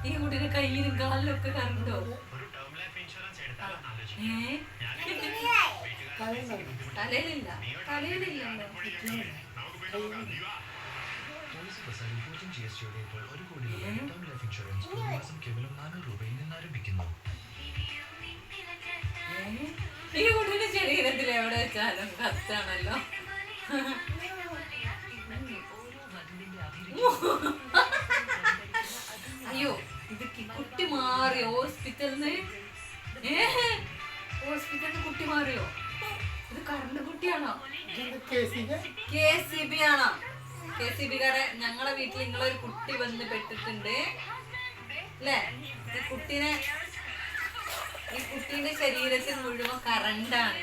ഈ കുട്ടിയുടെ കയ്യിലും കാലിലും ഒക്കെ കറണ്ടോ? തലയിലില്ല, തലയിലില്ലല്ലോ. ഈ കുട്ടിയുടെ ശരീരത്തിൽ എവിടെ വെച്ചാലും കത്താണല്ലോ. അയ്യോ, ഇത് കുട്ടി മാറിയോ ഹോസ്പിറ്റലിന്? ഹോസ്പിറ്റലിന് കുട്ടി മാറിയോ? ഇത് കറണ്ട് കുട്ടിയാണോ? KCB ആണോ? KCBക്കാരെ ഞങ്ങളെ വീട്ടിൽ നിങ്ങളൊരു കുട്ടി വന്ന് പെട്ടിട്ടുണ്ട് അല്ലേ? ഈ കുട്ടീന്റെ ശരീരത്തിൽ മുഴുവൻ കറണ്ടാണ്.